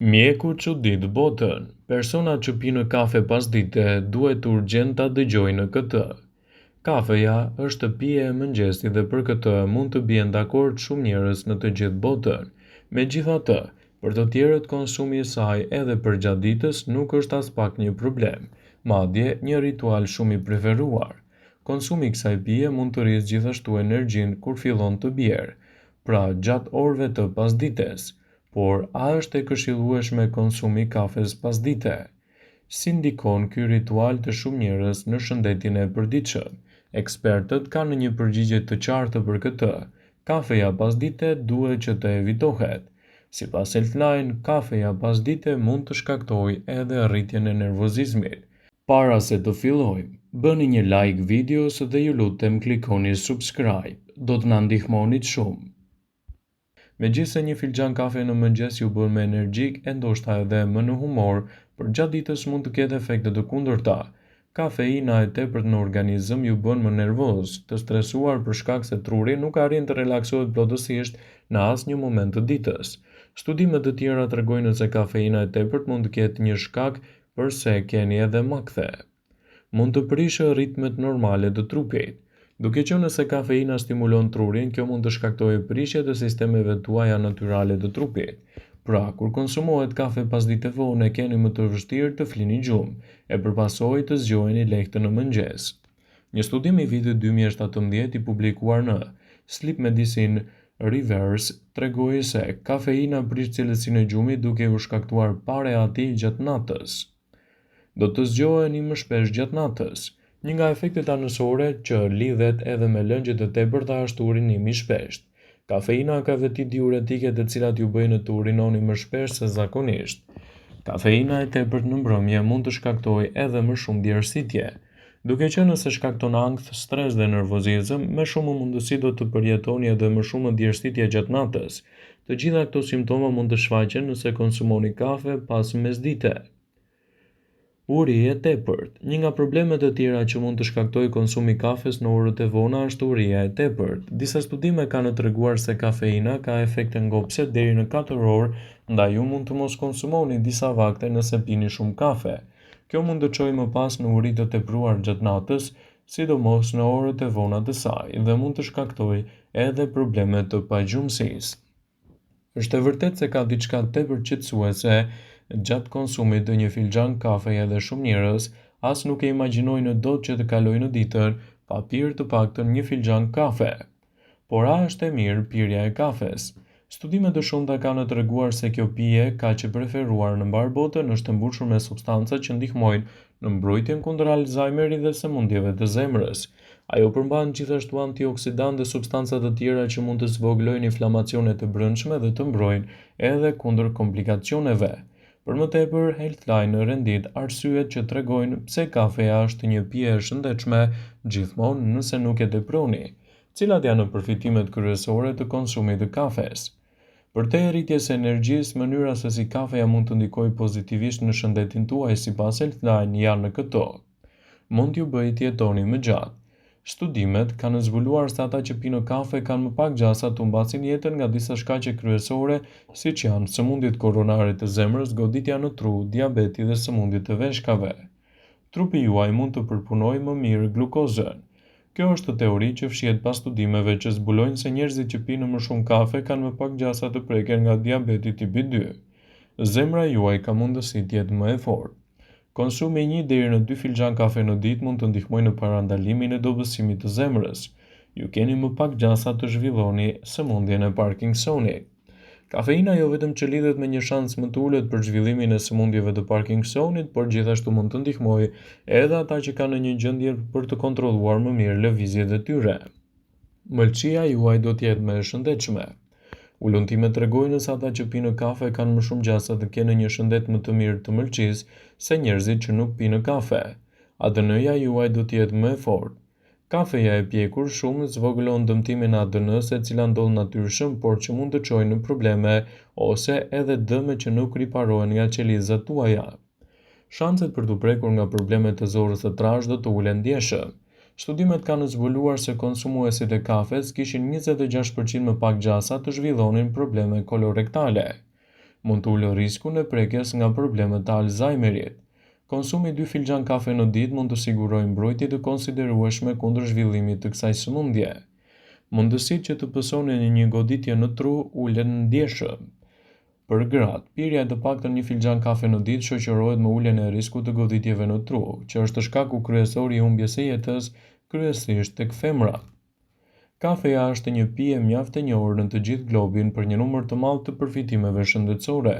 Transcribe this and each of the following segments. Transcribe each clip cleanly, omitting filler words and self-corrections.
Mjeku çudit botën. Personat që pinë kafe pasdite duhet urgjent ta dëgjojnë këtë. Kafeja është pije e mëngjesit dhe për këtë mund të bien dakord shumë njerëz në të gjithë botën. Megjithatë, për të tjerët konsumi i saj edhe përgjatë ditës nuk është as pak një problem, madje një ritual shumë i preferuar. Konsumi i kësaj pije mund të rrisë gjithashtu energjinë kur fillon të bjerë, pra gjatë orëve të pasdites. Por a është e këshillueshme konsumi i kafes pasdite? Si ndikon ky ritual të shumë njerëz në shëndetin e përditshëm? Ekspertët kanë një përgjigje të qartë për këtë. Kafeja pasdite duhet që të evitohet. Sipas Healthline, kafeja pasdite mund të shkaktojë edhe rritjen e nervozizmit. Para se të fillojmë, bëni një like videos dhe ju lutem klikoni subscribe. Do të na ndihmonit shumë. Megjithëse një filxhan kafe në mëngjes ju bën më energjik e ndoshta edhe më në humor, për gjatë ditës mund të ketë efekte të kundërta. Kafeina e tepërt në organizëm ju bën më nervoz, të stresuar për shkak se truri nuk arrin të relaksohet plotësisht në asnjë moment të ditës. Studime të tjera tregojnë se kafeina e tepërt mund të ketë një shkak përse keni edhe makthe. Mund të prishë ritmet normale të trupit. Duke qenë se kafeina stimulon trurin, kjo mund të shkaktojë prishje të sistemeve tuaja natyrale të trupit. Pra, kur konsumohet kafe pasdite vonë, e keni më të vështirë të flini gjumë, e përpasoj të zgjoheni lehtë në mëngjes. Një studim i vitit 2017 i publikuar në Sleep Medicine Reverse tregoi se kafeina prish cilësinë e gjumit duke u shkaktuar parë ati gjatë natës. Do të zgjoheni më shpesh gjatë natës. Një nga efektet anësore që lidhet edhe me lëngjet e tepërta është urinimi i shpeshtë. Kafeina ka veti diuretike të cilat ju bëjnë të urinoni më shpesh se zakonisht. Kafeina e tepërt në mbrëmje mund të shkaktojë edhe më shumë djersitje. Duke qenë se shkakton ankth, stres dhe nervozizëm, me shumë mundësi do të përjetoni edhe më shumë djersitje gjatë natës. Të gjitha këto simptoma mund të shfaqen nëse konsumoni kafe pas mesdite. Uri e tepërt. Një nga problemet e tjera që mund të shkaktojë konsumi i kafes në orët e vona është uria e tepërt. Disa studime kanë treguar se kafeina ka efekte ngopse deri në 4 orë, ndaj ju mund të mos konsumoni disa vakte nëse pini shumë kafe. Kjo mund të çojë më pas në uri të tepruar gjatë natës, sidomos në orët e vona të saj, dhe mund të shkaktojë edhe probleme të pagjumësisë. Është e vërtetë se ka diçka tepër qetësuese gjatë konsumit të një filxhan kafeje dhe shumë njerëz as nuk e imagjinojnë dot që të kalojnë ditën pa pirë të paktën një filxhan kafe. Por a është e mirë pirja e kafes? Studime të shumta kanë treguar se kjo pije kaq e preferuar në mbar botën është e mbushur me substanca që ndihmojnë në mbrojtjen kundër Alzheimerit dhe sëmundjeve të zemrës. Ajo përmban gjithashtu antioksidantë dhe substanca të tjera që mund të zvoglojnë inflamacionet e brendshme dhe të mbrojnë edhe kundër komplikacioneve. Për më tepër, Healthline rendit arsyet që tregojnë pse kafeja është një pije e shëndetshme gjithmonë nëse nuk e teproni. Cilat janë përfitimet kryesore të konsumit të kafes? Për te rritjes së energjisë, mënyra se si kafeja mund të ndikojë pozitivisht në shëndetin tuaj sipas Healthline janë këto. Mund t'ju bëjë të jetoni më gjatë. Studimet kanë zbuluar se ata që pinë kafe kanë më pak gjasa të humbasin jetën nga disa shkaqe kryesore, siç janë sëmundjet koronare të zemrës, goditja në tru, diabeti dhe sëmundjet e veshkave. Trupi juaj mund të përpunojë më mirë glukozën. Kjo është teori që fshihet pas studimeve që zbulojnë se njerëzit që pinë më shumë kafe kanë më pak gjasa të prekur nga diabeti tipi 2. Zemra juaj ka mundësi të jetë më e fortë. Konsumi 1 deri në 2 filxhan kafe në ditë mund të ndihmojë në parandalimin e dobësimit të zemrës. Ju keni më pak gjasa të zhvilloni sëmundjen e Parkinsonit. Kafeina jo vetëm që lidhet me një shans më të ulët për zhvillimin e sëmundjeve të Parkinsonit, por gjithashtu mund të ndihmojë edhe ata që kanë një gjendje për të kontrolluar më mirë lëvizjet e tyre. Mëlçia juaj do të jetë më e shëndetshme. Ullumtimet tregojnë se ata që pinë kafe kanë më shumë gjasa të kenë një shëndet më të mirë të mëlçisë se njerëzit që nuk pinë kafe. ADN-ja juaj do të jetë më e fortë. Kafeja e pjekur shumë zvogëlon dëmtimin e ADN-s, e cila ndodh natyrshëm, por që mund të çojë në probleme ose edhe dëme që nuk riparohen nga qelizat tuaja. Shanset për të prekur nga problemet e zorës së trashë do të ulen ndjeshëm. Studimet kanë zbuluar se konsumuesit e kafes kishin 26% më pak gjasa të zhvillonin probleme kolorektale. Mund të ulë riskun e prekjes nga problemet të Alzheimerit. Konsumi 2 filxhan kafe në ditë mund të sigurojë mbrojtje të konsiderueshme kundër zhvillimit të kësaj sëmundje. Mundësitë që të pësoni në një goditje në tru ulen ndjeshëm. Për gratë, pirja e të paktën 1 filxhan kafe në ditë shoqërohet me uljen e riskut të goditjeve në tru, që është shkaku kryesor i humbjes së jetës, kryesisht tek femrat. Kafeja është një pije mjaft e njohur në të gjithë globin për një numër të madh të përfitimeve shëndetësore,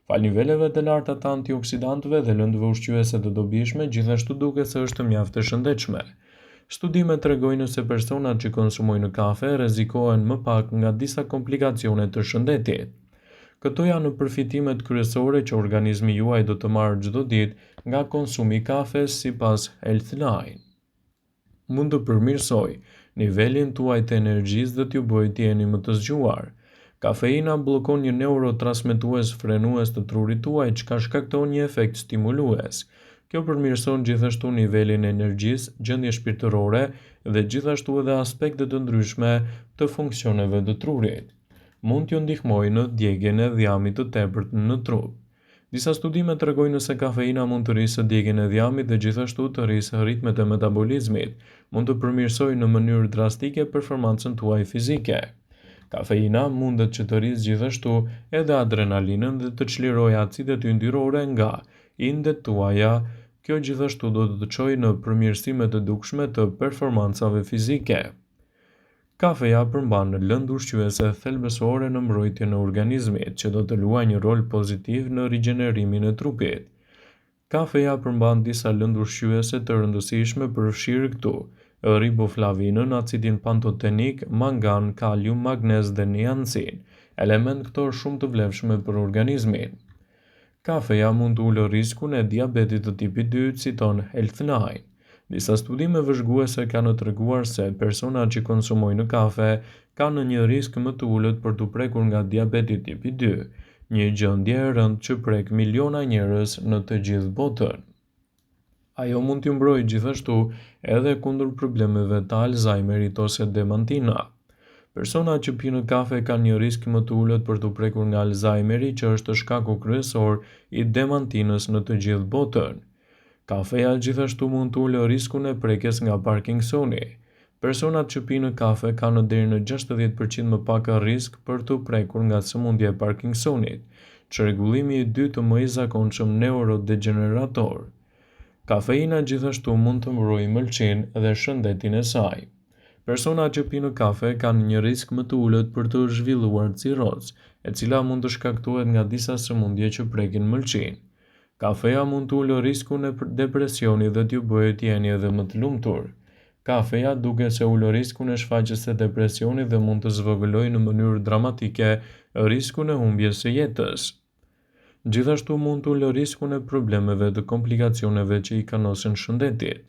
fal niveleve të larta të antioksidantëve dhe lëndëve ushqyese të dobishme, gjithashtu duket se është mjaft e shëndetshme. Studimet tregojnë se personat që konsumojnë kafe rrezikohen më pak nga disa komplikacione të shëndetit. Këto janë përfitimet kryesore që organizmi juaj do të marrë çdo ditë nga konsumi i kafes sipas Healthline. Mund të përmirësoj nivelin tuaj të energjisë dhe t'ju bëjë të jeni më të zgjuar. Kafeina bllokon një neurotransmetues frenues të trurit tuaj, çka shkakton një efekt stimulues. Kjo përmirëson gjithashtu nivelin e energjisë, gjendje shpirtërore dhe gjithashtu edhe aspekte të ndryshme të funksioneve të trurit. Mund t'ju ndihmojë në djegjen e dhiamit të tepërt në trup. Disa studime tregojnë se kafeina mund të rrisë djegjen e dhiamit dhe gjithashtu të rrisë ritmet e metabolizmit, mund të përmirësojë në mënyrë drastike performancën tuaj fizike. Kafeina mundet që të rrisë gjithashtu edhe adrenalinën dhe të çlirojë acidet yndyrore nga indet tuaja. Kjo gjithashtu do të çojë në përmirësime të dukshme të performancave fizike. Kafeja përmban lëndë ushqyese thelbësore në mbrojtjen e organizmit, që do të luajë një rol pozitiv në rigjenerimin e trupit. Kafeja përmban disa lëndë ushqyese të rëndësishme përfshirë këtu: riboflavinën, acidin pantotenik, mangan, kalium, magnez dhe niacin, element këto shumë të vlefshme për organizmin. Kafeja mund të ulë riskun e diabetit të tipit 2, citon Healthline. Disa studime vëzhguese kanë treguar se personat që konsumojnë kafe kanë një risk më të ulët për të prekur nga diabeti tipi 2, një gjendje e rëndë që prek miliona njerëz në të gjithë botën. Ajo mund t'ju mbrojë gjithashtu edhe kundër problemeve të Alzheimerit ose dementina. Personat që pinë kafe kanë një risk më të ulët për të prekur nga Alzheimeri, që është shkaku kryesor i dementinës në të gjithë botën. Kafeja gjithashtu mund të ulë riskun e prekjes nga Parkinsoni. Personat që pinë kafe kanë deri në 60% më pak risk për të prekur nga sëmundja e Parkinsonit, çrregullimi i dytë më i zakonshëm neurodegenerator. Kafeina gjithashtu mund të mbrojë mëlçinë dhe shëndetin e saj. Personat që pinë kafe kanë një risk më të ulët për të zhvilluar cirrozë, e cila mund të shkaktohet nga disa sëmundje që prekin mëlçinë. Kafeja mund të ulë riskun e depresionit dhe t'ju bëjë të jeni edhe më të lumtur. Kafeja duket se ulë riskun e shfaqjes së depresionit dhe mund të zvogëlojë në mënyrë dramatike riskun e humbjes së jetës. Gjithashtu mund të ulë riskun e problemeve të komplikacioneve që i kanosin shëndetit.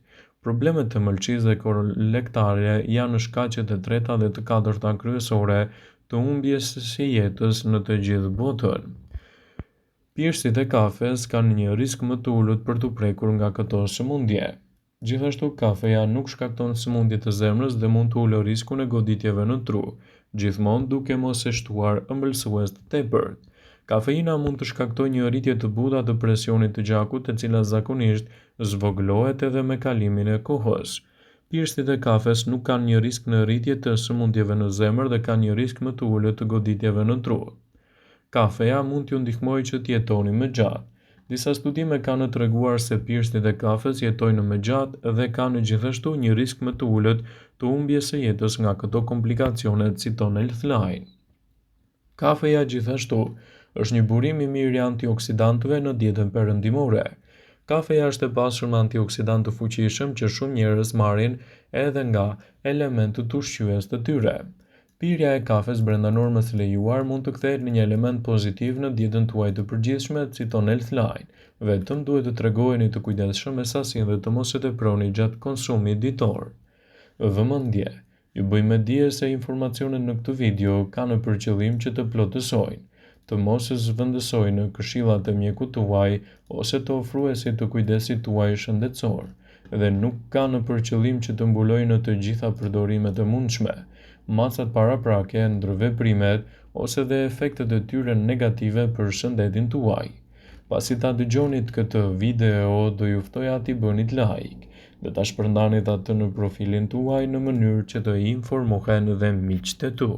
Problemet e mëlçisë dhe kolorektare janë shkaqet e treta dhe të katërta kryesore të humbjes së jetës në të gjithë botën. Pirësit e kafes kanë një risk më të ulët për të prekur nga këto sëmundje. Gjithashtu kafeja nuk shkakton sëmundje të zemrës dhe mund të ulë riskun e goditjeve në tru, gjithmonë duke mos e shtuar ëmbëlsues të tepërt. Kafeina mund të shkaktojë një rritje të buta të presionit të gjakut, e cila zakonisht zvogëlohet edhe me kalimin e kohës. Pirësit e kafes nuk kanë një risk në rritje të sëmundjeve në zemër dhe kanë një risk më të ulët të goditjeve në tru. Kafeja mund t'ju ndihmojë që të jetoni më gjatë. Disa studime kanë treguar se pirësit e kafes jetojnë më gjatë dhe kanë gjithashtu një risk më të ulët të humbjes së jetës nga këto komplikacione, citon Healthline. Kafeja gjithashtu është një burim i mirë i antioksidantëve në dietën perëndimore. Kafeja është e pasur me antioksidantë të fuqishëm që shumë njerëz marrin edhe nga elementët ushqyes të tyre. Pirja e kafes brenda normës së lejuar mund të kthehet në një element pozitiv në dietën tuaj të përgjithshme, citon Healthline. Vetëm duhet të tregoheni të kujdesshëm me sasinë dhe të mos e teproni gjatë konsumit ditor. Vëmendje. Ju bëjmë dije se informacionet në këtë video kanë për qëllim që të plotësojnë, të mos e zhvendësojnë këshillat e mjekut tuaj ose të ofruesit të kujdesit tuaj shëndetësor, dhe nuk kanë për qëllim që të mbulojnë të gjitha përdorimet e mundshme. Macat paraprake, ndërveprimet ose dhe efektet e tyre negative për shëndetin tuaj. Pasi ta dëgjonit këtë video, do ju ftoja t'i bënit like dhe ta shpërndanit atë në profilin tuaj në mënyrë që të informohen dhe miqtë e tu.